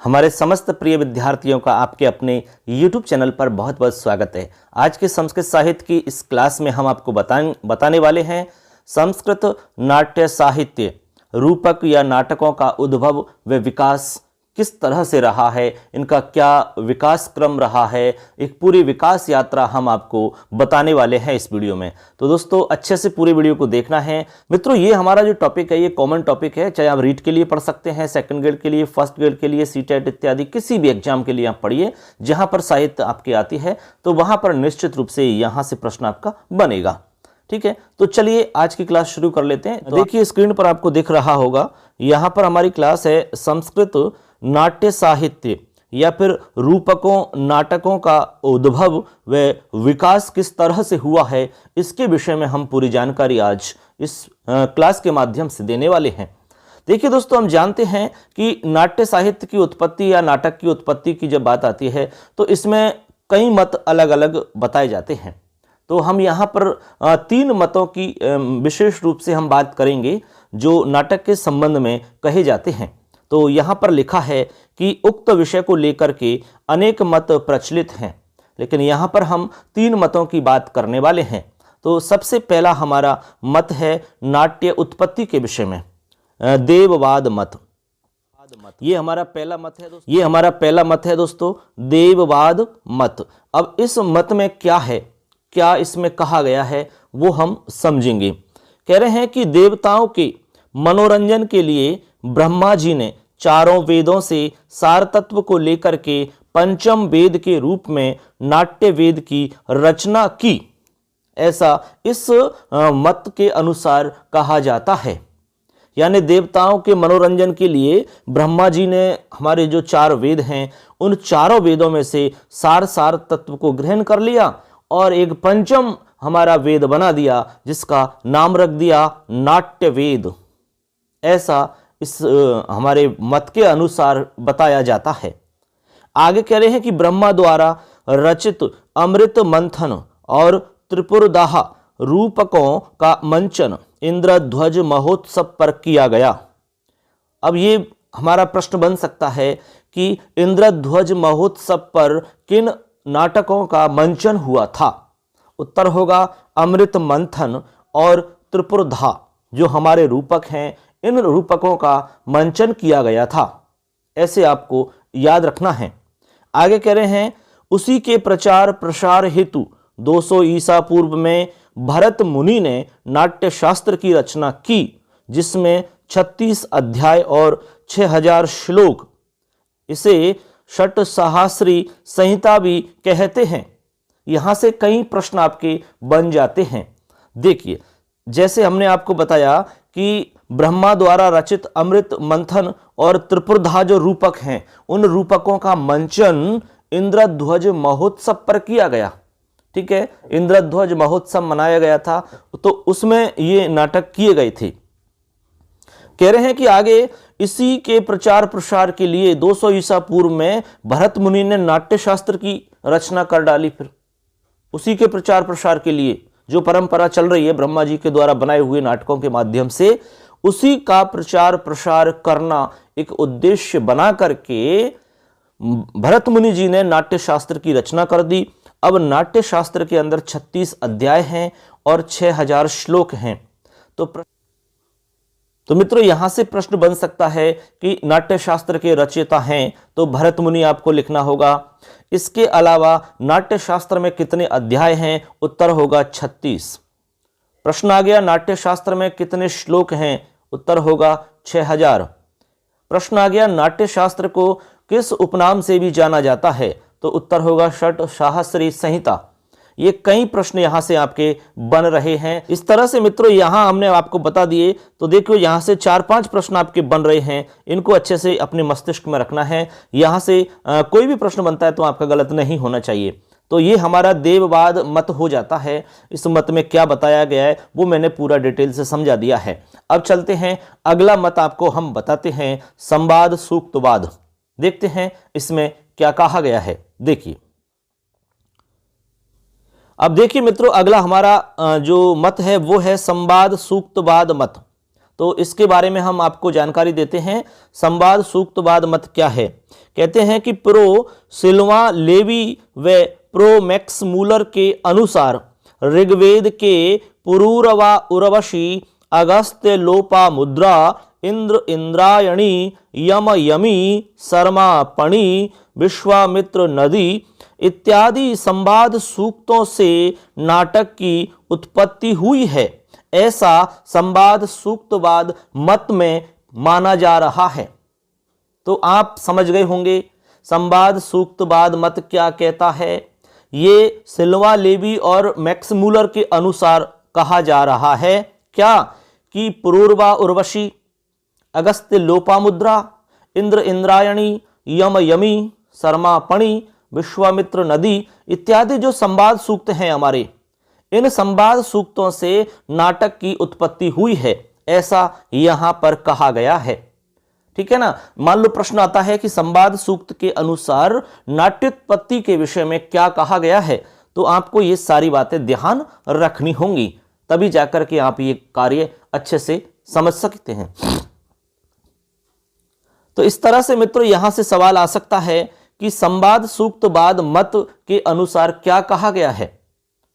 हमारे समस्त प्रिय विद्यार्थियों का आपके अपने YouTube चैनल पर बहुत बहुत स्वागत है। आज के संस्कृत साहित्य की इस क्लास में हम आपको बताने वाले हैं संस्कृत नाट्य साहित्य रूपक या नाटकों का उद्भव व विकास किस तरह से रहा है, इनका क्या विकास क्रम रहा है। एक पूरी विकास यात्रा हम आपको बताने वाले हैं इस वीडियो में। तो दोस्तों अच्छे से पूरी वीडियो को देखना है। मित्रों ये हमारा जो टॉपिक है ये कॉमन टॉपिक है, चाहे आप रीट के लिए पढ़ सकते हैं, सेकंड ग्रेड के लिए, फर्स्ट ग्रेड के लिए, सीटेट इत्यादि किसी भी एग्जाम के लिए आप पढ़िए। जहां पर साहित्य आपकी आती है तो वहां पर निश्चित रूप से यहां से प्रश्न आपका बनेगा। ठीक है, तो चलिए आज की क्लास शुरू कर लेते हैं। तो देखिए स्क्रीन पर आपको दिख रहा होगा, यहां पर हमारी क्लास है संस्कृत नाट्य साहित्य या फिर रूपकों नाटकों का उद्भव व विकास किस तरह से हुआ है, इसके विषय में हम पूरी जानकारी आज इस क्लास के माध्यम से देने वाले हैं। देखिए दोस्तों, हम जानते हैं कि नाट्य साहित्य की उत्पत्ति या नाटक की उत्पत्ति की जब बात आती है तो इसमें कई मत अलग अलग बताए जाते हैं। तो हम यहाँ पर तीन मतों की विशेष रूप से हम बात करेंगे जो नाटक के संबंध में कहे जाते हैं। तो यहाँ पर लिखा है कि उक्त विषय को लेकर के अनेक मत प्रचलित हैं, लेकिन यहाँ पर हम तीन मतों की बात करने वाले हैं। तो सबसे पहला हमारा मत है नाट्य उत्पत्ति के विषय में, देववाद मत। ये हमारा पहला मत है दोस्तों, देववाद मत। अब इस मत में क्या है, क्या इसमें कहा गया है वो हम समझेंगे। कह रहे हैं कि देवताओं के मनोरंजन के लिए ब्रह्मा जी ने चारों वेदों से सार तत्व को लेकर के पंचम वेद के रूप में नाट्य वेद की रचना की, ऐसा इस मत के अनुसार कहा जाता है। यानी देवताओं के मनोरंजन के लिए ब्रह्मा जी ने हमारे जो चार वेद हैं उन चारों वेदों में से सार तत्व को ग्रहण कर लिया और एक पंचम हमारा वेद बना दिया जिसका नाम रख दिया नाट्य वेद। ऐसा इस हमारे मत के अनुसार बताया जाता है। आगे कह रहे हैं कि ब्रह्मा द्वारा रचित अमृत मंथन और त्रिपुरदाह रूपकों का मंचन इंद्रध्वज महोत्सव पर किया गया। अब ये हमारा प्रश्न बन सकता है कि इंद्रध्वज महोत्सव पर किन नाटकों का मंचन हुआ था। उत्तर होगा अमृत मंथन और त्रिपुरदाह, जो हमारे रूपक हैं इन रूपकों का मंचन किया गया था, ऐसे आपको याद रखना है। आगे कह रहे हैं उसी के प्रचार प्रसार हेतु 200 ईसा पूर्व में भरत मुनि ने नाट्य शास्त्र की रचना की, जिसमें 36 अध्याय और 6000 श्लोक। इसे षट सहस्री संहिता भी कहते हैं। यहां से कई प्रश्न आपके बन जाते हैं। देखिए, जैसे हमने आपको बताया कि ब्रह्मा द्वारा रचित अमृत मंथन और त्रिपुरदाह जो रूपक हैं उन रूपकों का मंचन इंद्रध्वज महोत्सव पर किया गया। ठीक है, इंद्रध्वज महोत्सव मनाया गया था तो उसमें ये नाटक किए गए थे। कह रहे हैं कि आगे इसी के प्रचार प्रसार के लिए 200 ईसा पूर्व में भरत मुनि ने नाट्य शास्त्र की रचना कर डाली। फिर उसी के प्रचार प्रसार के लिए जो परंपरा चल रही है ब्रह्मा जी के द्वारा बनाए हुए नाटकों के माध्यम से, उसी का प्रचार प्रसार करना एक उद्देश्य बना करके भरत मुनि जी ने नाट्य शास्त्र की रचना कर दी। अब नाट्य शास्त्र के अंदर 36 अध्याय हैं और 6000 श्लोक हैं। तो मित्रों यहां से प्रश्न बन सकता है कि नाट्य शास्त्र के रचयिता हैं तो भरत मुनि आपको लिखना होगा। इसके अलावा नाट्य शास्त्र में कितने अध्याय हैं? उत्तर होगा 36। प्रश्न आ गया नाट्य शास्त्र में कितने श्लोक हैं? उत्तर होगा 6000। प्रश्न आ गया नाट्य शास्त्र को किस उपनाम से भी जाना जाता है? तो उत्तर होगा षट सहस्री संहिता। ये कई प्रश्न यहां से आपके बन रहे हैं। इस तरह से मित्रों यहां हमने आपको बता दिए। तो देखिए यहां से 4-5 प्रश्न आपके बन रहे हैं, इनको अच्छे से अपने मस्तिष्क में रखना है। यहां से कोई भी प्रश्न बनता है तो आपका गलत नहीं होना चाहिए। तो ये हमारा देववाद मत हो जाता है। इस मत में क्या बताया गया है वो मैंने पूरा डिटेल से समझा दिया है। अब चलते हैं अगला मत आपको हम बताते हैं, संवाद सूक्तवाद। देखते हैं इसमें क्या कहा गया है। देखिए, अब देखिए मित्रों, अगला हमारा जो मत है वो है संवाद सूक्तवाद मत। तो इसके बारे में हम आपको जानकारी देते हैं। संवाद सूक्तवाद मत क्या है? कहते हैं कि प्रो सिल्वा लेवी व प्रो मैक्स मूलर के अनुसार ऋग्वेद के पुरूरवा उर्वशी अगस्त्य लोपा मुद्रा इंद्र इंद्रायणी यम यमी शर्मा पणि विश्वामित्र नदी इत्यादि संवाद सूक्तों से नाटक की उत्पत्ति हुई है, ऐसा संवाद सूक्तवाद मत में माना जा रहा है। तो आप समझ गए होंगे संवाद सूक्तवाद मत क्या कहता है। ये सिल्वा लेवी और मैक्स मूलर के अनुसार कहा जा रहा है क्या कि पुरूरवा उर्वशी, अगस्त्य लोपामुद्रा, इंद्र इंद्रायणी, यम यमी, शर्मा पणि, विश्वामित्र नदी इत्यादि जो संवाद सूक्त हैं हमारे, इन संवाद सूक्तों से नाटक की उत्पत्ति हुई है, ऐसा यहां पर कहा गया है। ठीक है ना। मान लो प्रश्न आता है कि संवाद सूक्त के अनुसार नाट्योत्पत्ति के विषय में क्या कहा गया है, तो आपको ये सारी बातें ध्यान रखनी होंगी, तभी जाकर के आप ये कार्य अच्छे से समझ सकते हैं। तो इस तरह से मित्रों यहां से सवाल आ सकता है कि संवाद सूक्तवाद मत के अनुसार क्या कहा गया है।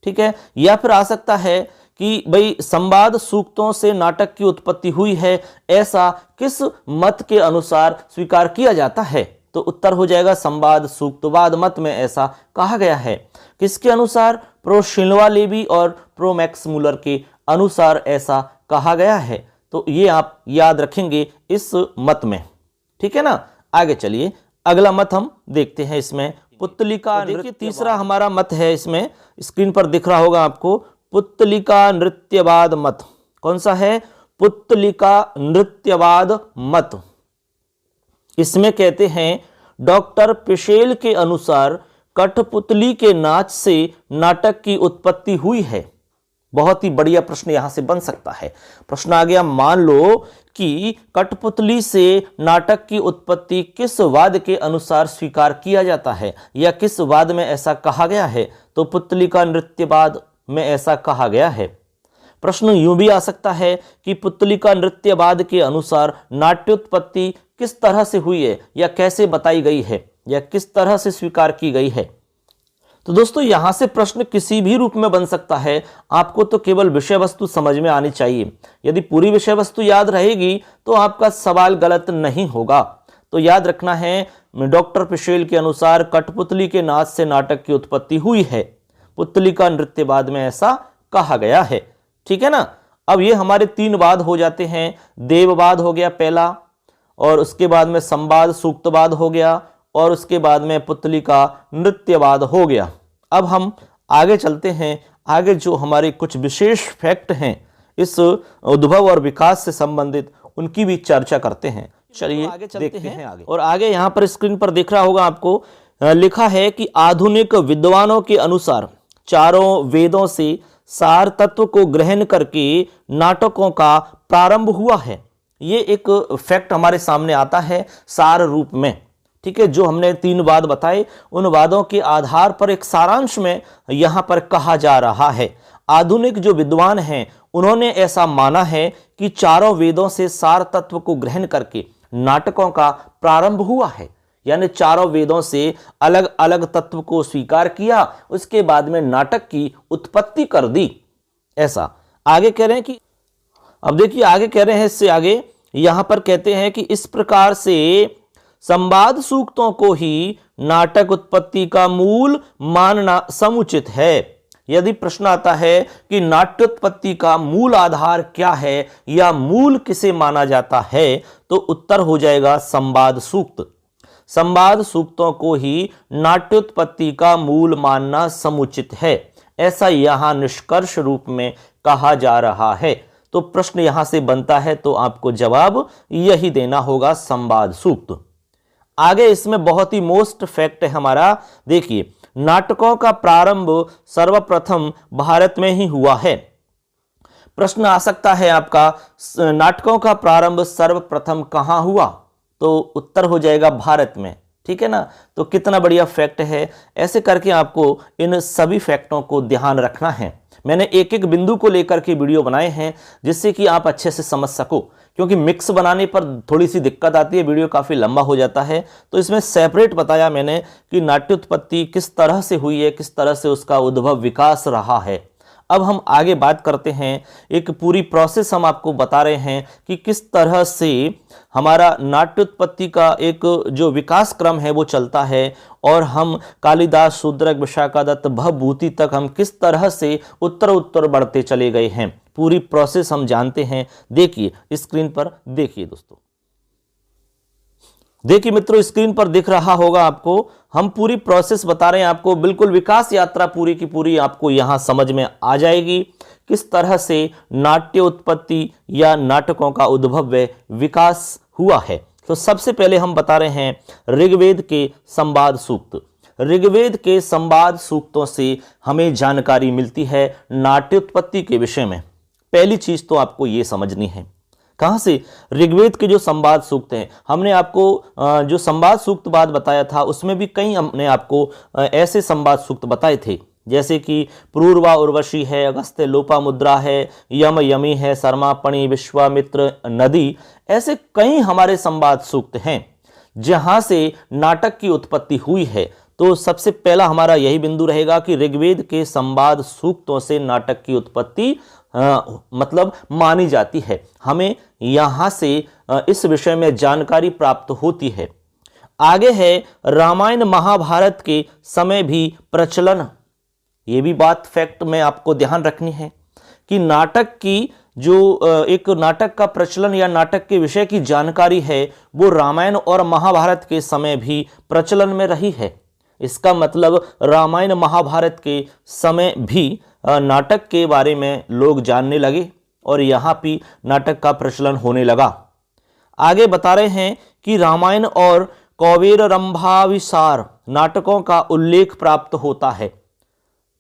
ठीक है। या फिर आ सकता है कि भाई संवाद सूक्तों से नाटक की उत्पत्ति हुई है, ऐसा किस मत के अनुसार स्वीकार किया जाता है। तो उत्तर हो जाएगा संवाद सूक्तवाद मत में ऐसा कहा गया है। किसके अनुसार? प्रो सिल्वा लेवी और प्रो मैक्स मूलर के अनुसार ऐसा कहा गया है। तो ये आप याद रखेंगे इस मत में। ठीक है ना। आगे चलिए अगला मत हम देखते हैं। इसमें पुतलिका नृत्य, तीसरा हमारा मत है, इसमें स्क्रीन पर दिख रहा होगा आपको, पुतलिका नृत्यवाद मत। कौन सा है? पुतलिका नृत्यवाद मत। इसमें कहते हैं डॉक्टर पिशेल के अनुसार कठपुतली के नाच से नाटक की उत्पत्ति हुई है। बहुत ही बढ़िया प्रश्न यहां से बन सकता है। प्रश्न आ गया, मान लो कि कठपुतली से नाटक की उत्पत्ति किस वाद के अनुसार स्वीकार किया जाता है, या किस वाद में ऐसा कहा गया है? तो पुतलिका नृत्यवाद में ऐसा कहा गया है। प्रश्न यूं भी आ सकता है कि पुतलिका नृत्यवाद के अनुसार नाट्योत्पत्ति किस तरह से हुई है, या कैसे बताई गई है, या किस तरह से स्वीकार की गई है। तो दोस्तों यहां से प्रश्न किसी भी रूप में बन सकता है। आपको तो केवल विषय वस्तु समझ में आनी चाहिए। यदि पूरी विषय वस्तु याद रहेगी तो आपका सवाल गलत नहीं होगा। तो याद रखना है, डॉक्टर पिशेल के अनुसार कठपुतली के नाच से नाटक की उत्पत्ति हुई है। पुतलिका नृत्यवाद में ऐसा कहा गया है। ठीक है ना। अब ये हमारे 3 वाद हो जाते हैं। देववाद हो गया पहला, और उसके बाद में संवाद सूक्तवाद हो गया, और उसके बाद में पुतलिका नृत्यवाद हो गया। अब हम आगे चलते हैं। आगे जो हमारे कुछ विशेष फैक्ट हैं इस उद्भव और विकास से संबंधित, उनकी भी चर्चा करते हैं। चलिए आगे चलते हैं आगे। और आगे यहाँ पर स्क्रीन पर दिख रहा होगा आपको, लिखा है कि आधुनिक विद्वानों के अनुसार चारों वेदों से सार तत्व को ग्रहण करके नाटकों का प्रारंभ हुआ है। ये एक फैक्ट हमारे सामने आता है सार रूप में। ठीक है। जो हमने 3 वाद बताए, उन वादों के आधार पर एक सारांश में यहां पर कहा जा रहा है। आधुनिक जो विद्वान हैं उन्होंने ऐसा माना है कि चारों वेदों से सार तत्व को ग्रहण करके नाटकों का प्रारंभ हुआ है। यानी चारों वेदों से अलग अलग तत्व को स्वीकार किया, उसके बाद में नाटक की उत्पत्ति कर दी। ऐसा आगे कह रहे हैं कि, अब देखिए आगे कह रहे हैं, इससे आगे यहां पर कहते हैं कि इस प्रकार से संवाद सूक्तों को ही नाटक उत्पत्ति का मूल मानना समुचित है। यदि प्रश्न आता है कि नाट्योत्पत्ति का मूल आधार क्या है, या मूल किसे माना जाता है, तो उत्तर हो जाएगा संवाद सूक्त। संवाद सूक्तों को ही नाट्योत्पत्ति का मूल मानना समुचित है, ऐसा यहां निष्कर्ष रूप में कहा जा रहा है। तो प्रश्न यहां से बनता है, तो आपको जवाब यही देना होगा, संवाद सूक्त। आगे इसमें बहुत ही मोस्ट फैक्ट है हमारा, देखिए नाटकों का प्रारंभ सर्वप्रथम भारत में ही हुआ है। प्रश्न आ सकता है आपका, नाटकों का प्रारंभ सर्वप्रथम कहां हुआ? तो उत्तर हो जाएगा भारत में। ठीक है ना। तो कितना बढ़िया फैक्ट है। ऐसे करके आपको इन सभी फैक्टों को ध्यान रखना है। मैंने एक एक बिंदु को लेकर के वीडियो बनाए हैं जिससे कि आप अच्छे से समझ सको, क्योंकि मिक्स बनाने पर थोड़ी सी दिक्कत आती है, वीडियो काफ़ी लंबा हो जाता है। तो इसमें सेपरेट बताया मैंने कि नाट्योत्पत्ति किस तरह से हुई है, किस तरह से उसका उद्भव विकास रहा है। अब हम आगे बात करते हैं, एक पूरी प्रोसेस हम आपको बता रहे हैं कि किस तरह से हमारा नाट्योत्पत्ति का एक जो विकास क्रम है वो चलता है, और हम कालिदास, शूद्रक, विशाखादत्त, भवभूति तक हम किस तरह से उत्तर बढ़ते चले गए हैं। पूरी प्रोसेस हम जानते हैं। देखिए स्क्रीन पर, देखिए दोस्तों, देखिए मित्रों, स्क्रीन पर दिख रहा होगा आपको, हम पूरी प्रोसेस बता रहे हैं आपको, बिल्कुल विकास यात्रा पूरी की पूरी आपको यहां समझ में आ जाएगी, किस तरह से नाट्य उत्पत्ति या नाटकों का उद्भव व विकास हुआ है। तो सबसे पहले हम बता रहे हैं ऋग्वेद के संवाद सूक्त। ऋग्वेद के संवाद सूक्तों से हमें जानकारी मिलती है नाट्योत्पत्ति के विषय में। पहली चीज तो आपको यह समझनी है, कहां से? ऋग्वेद के जो संवाद सूक्त हैं। हमने आपको जो संवाद सूक्त बात बताया था उसमें भी कई हमने आपको ऐसे संवाद सूक्त बताए थे, जैसे कि पूर्वा उर्वशी है, अगस्त्य लोपामुद्रा है, यम यमी है, शर्मापणि, विश्वामित्र नदी, ऐसे कई हमारे संवाद सूक्त हैं जहां से नाटक की उत्पत्ति हुई है। तो सबसे पहला हमारा यही बिंदु रहेगा कि ऋग्वेद के संवाद सूक्तों से नाटक की उत्पत्ति मतलब मानी जाती है। हमें यहां से इस विषय में जानकारी प्राप्त होती है। आगे है रामायण महाभारत के समय भी प्रचलन। ये भी बात फैक्ट में आपको ध्यान रखनी है कि नाटक की जो एक नाटक का प्रचलन या नाटक के विषय की जानकारी है वो रामायण और महाभारत के समय भी प्रचलन में रही है। इसका मतलब रामायण महाभारत के समय भी नाटक के बारे में लोग जानने लगे और यहाँ भी नाटक का प्रचलन होने लगा। आगे बता रहे हैं कि रामायण और कौवेर रंभाविसार नाटकों का उल्लेख प्राप्त होता है।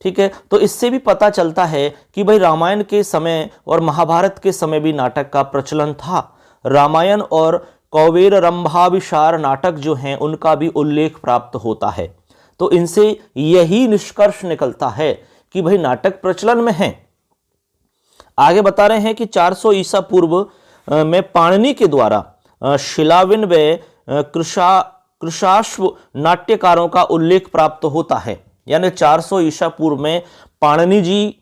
ठीक है, तो इससे भी पता चलता है कि भाई रामायण के समय और महाभारत के समय भी नाटक का प्रचलन था। रामायण और कौवेर रंभाविसार नाटक जो हैं उनका भी उल्लेख प्राप्त होता है। तो इनसे यही निष्कर्ष निकलता है कि भाई नाटक प्रचलन में है। आगे बता रहे हैं कि 400 ईसा पूर्व में पाणिनि के द्वारा शिलाविन व कृशाश्व नाट्यकारों का उल्लेख प्राप्त होता है। यानी 400 ईसा पूर्व में पाणिनि जी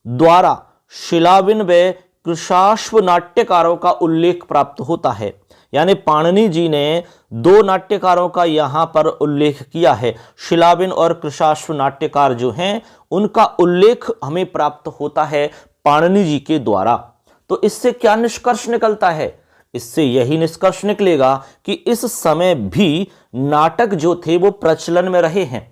द्वारा शिलाविन व कृशाश्व नाट्यकारों का उल्लेख प्राप्त होता है। यानी पाणिनि जी ने दो नाट्यकारों का यहां पर उल्लेख किया है। शिलाविन और कृशाश्व नाट्यकार जो हैं उनका उल्लेख हमें प्राप्त होता है पाणिनि जी के द्वारा। तो इससे क्या निष्कर्ष निकलता है? इससे यही निष्कर्ष निकलेगा कि इस समय भी नाटक जो थे वो प्रचलन में रहे हैं।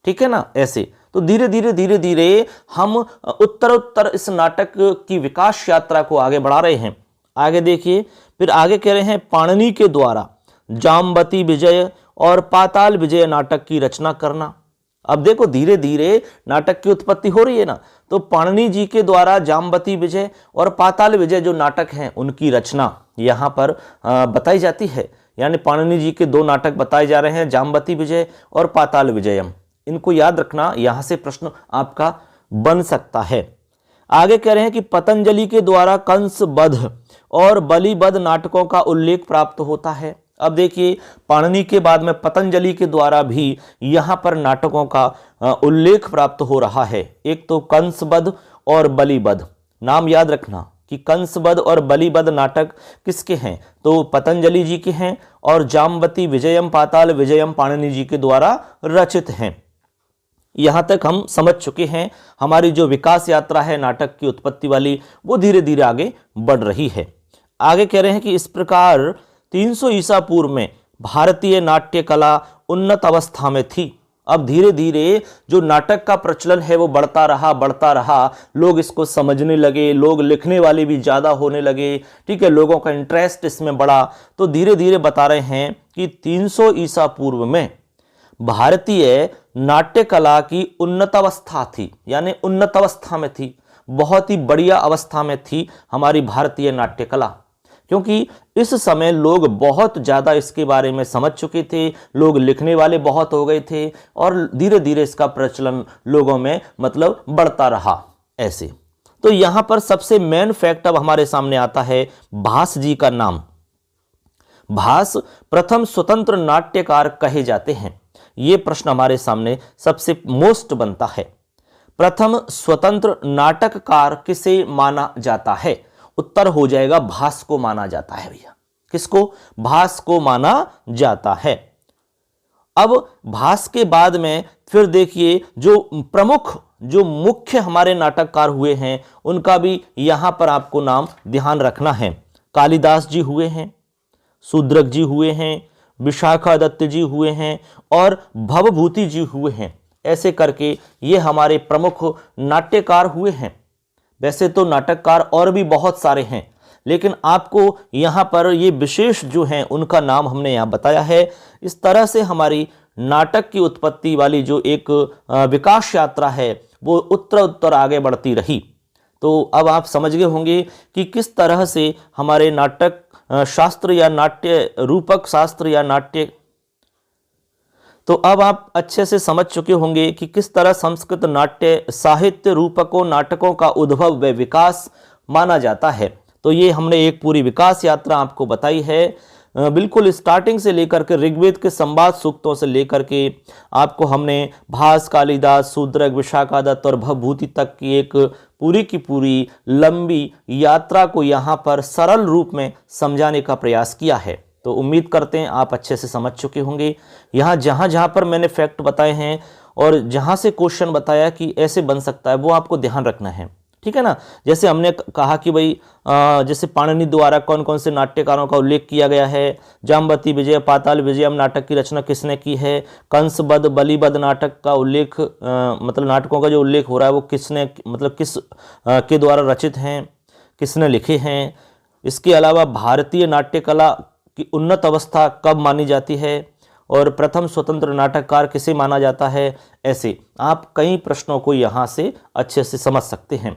ठीक है ना। ऐसे तो धीरे धीरे हम उत्तर इस नाटक की विकास यात्रा को आगे बढ़ा रहे हैं। आगे देखिए, फिर आगे कह रहे हैं पाणिनि के द्वारा जाम्बती विजय और पाताल विजय नाटक की रचना करना। अब देखो धीरे धीरे नाटक की उत्पत्ति हो रही है ना, तो पाणिनि जी के द्वारा जाम्बती विजय और पाताल विजय जो नाटक हैं उनकी रचना यहाँ पर बताई जाती है। यानी पाणिनि जी के दो नाटक बताए जा रहे हैं, जाम्बती विजय और पाताल विजयम। इनको याद रखना, यहां से प्रश्न आपका बन सकता है। आगे कह रहे हैं कि पतंजलि के द्वारा कंस वध और बलि वध नाटकों का उल्लेख प्राप्त होता है। अब देखिए पाणिनि के बाद में पतंजलि के द्वारा भी यहां पर नाटकों का उल्लेख प्राप्त हो रहा है। एक तो कंस वध और बलि वध, नाम याद रखना कि कंस वध और बलि वध नाटक किसके हैं? तो पतंजलि जी के हैं, और जाम्बती विजयम पाताल विजयम पाणिनि जी के द्वारा रचित हैं। यहां तक हम समझ चुके हैं। हमारी जो विकास यात्रा है नाटक की उत्पत्ति वाली वो धीरे धीरे आगे बढ़ रही है। आगे कह रहे हैं कि इस प्रकार 300 ईसा पूर्व में भारतीय नाट्य कला उन्नत अवस्था में थी। अब धीरे धीरे जो नाटक का प्रचलन है वो बढ़ता रहा, लोग इसको समझने लगे, लोग लिखने वाले भी ज़्यादा होने लगे। ठीक है, लोगों का इंटरेस्ट इसमें बढ़ा। तो धीरे धीरे बता रहे हैं कि 300 ईसा पूर्व में भारतीय नाट्य कला की उन्नत अवस्था थी। यानी उन्नत अवस्था में थी, बहुत ही बढ़िया अवस्था में थी हमारी भारतीय नाट्य कला। क्योंकि इस समय लोग बहुत ज़्यादा इसके बारे में समझ चुके थे, लोग लिखने वाले बहुत हो गए थे और धीरे धीरे इसका प्रचलन लोगों में मतलब बढ़ता रहा ऐसे। तो यहाँ पर सबसे मेन फैक्ट अब हमारे सामने आता है भास जी का नाम। भास प्रथम स्वतंत्र नाट्यकार कहे जाते हैं। यह प्रश्न हमारे सामने सबसे मोस्ट बनता है। प्रथम स्वतंत्र नाटककार किसे माना जाता है? उत्तर हो जाएगा भास को माना जाता है भैया। किसको? भास को माना जाता है। अब भास के बाद में फिर देखिए जो प्रमुख जो मुख्य हमारे नाटककार हुए हैं उनका भी यहां पर आपको नाम ध्यान रखना है। कालिदास जी हुए हैं, शूद्रक जी हुए हैं, विशाखा दत्त जी हुए हैं और भवभूति जी हुए हैं। ऐसे करके ये हमारे प्रमुख नाट्यकार हुए हैं। वैसे तो नाटककार और भी बहुत सारे हैं, लेकिन आपको यहाँ पर ये विशेष जो हैं उनका नाम हमने यहाँ बताया है। इस तरह से हमारी नाटक की उत्पत्ति वाली जो एक विकास यात्रा है वो उत्तर आगे बढ़ती रही। तो अब आप समझ गए होंगे कि किस तरह से हमारे नाटक शास्त्र या नाट्य रूपक शास्त्र या नाट्य, तो अब आप अच्छे से समझ चुके होंगे कि किस तरह संस्कृत नाट्य साहित्य रूपकों नाटकों का उद्भव व विकास माना जाता है। तो ये हमने एक पूरी विकास यात्रा आपको बताई है, बिल्कुल स्टार्टिंग से लेकर के ऋग्वेद के संवाद सूक्तों से लेकर के आपको हमने भास, कालिदास, शूद्रक, विशाखा दत्त और भवभूति तक की एक पूरी की पूरी लंबी यात्रा को यहाँ पर सरल रूप में समझाने का प्रयास किया है। तो उम्मीद करते हैं आप अच्छे से समझ चुके होंगे। यहाँ जहाँ पर मैंने फैक्ट बताए हैं और जहाँ से क्वेश्चन बताया कि ऐसे बन सकता है वो आपको ध्यान रखना है, ठीक है ना। जैसे हमने कहा कि भाई जैसे पाणिनि द्वारा कौन कौन से नाट्यकारों का उल्लेख किया गया है। जाम्बवती विजय, पाताल विजयम नाटक की रचना किसने की है। कंसबद्ध, बलिबद्ध नाटक का उल्लेख मतलब नाटकों का जो उल्लेख हो रहा है वो किसने मतलब किस के द्वारा रचित हैं, किसने लिखे हैं। इसके अलावा भारतीय नाट्य कला की उन्नत अवस्था कब मानी जाती है और प्रथम स्वतंत्र नाटककार किसे माना जाता है। ऐसे आप कई प्रश्नों को यहाँ से अच्छे से समझ सकते हैं।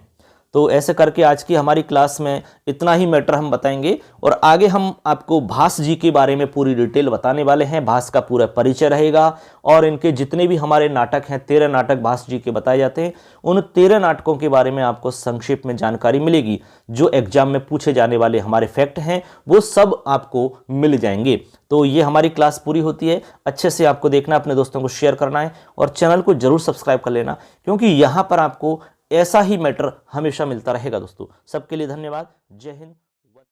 तो ऐसे करके आज की हमारी क्लास में इतना ही मैटर हम बताएंगे और आगे हम आपको भास जी के बारे में पूरी डिटेल बताने वाले हैं। भास का पूरा परिचय रहेगा और इनके जितने भी हमारे नाटक हैं, 13 नाटक भास जी के बताए जाते हैं, उन 13 नाटकों के बारे में आपको संक्षेप में जानकारी मिलेगी। जो एग्जाम में पूछे जाने वाले हमारे फैक्ट हैं वो सब आपको मिल जाएंगे। तो ये हमारी क्लास पूरी होती है। अच्छे से आपको देखना, अपने दोस्तों को शेयर करना है और चैनल को जरूर सब्सक्राइब कर लेना, क्योंकि यहाँ पर आपको ऐसा ही मैटर हमेशा मिलता रहेगा दोस्तों। सबके लिए धन्यवाद। जय हिंद।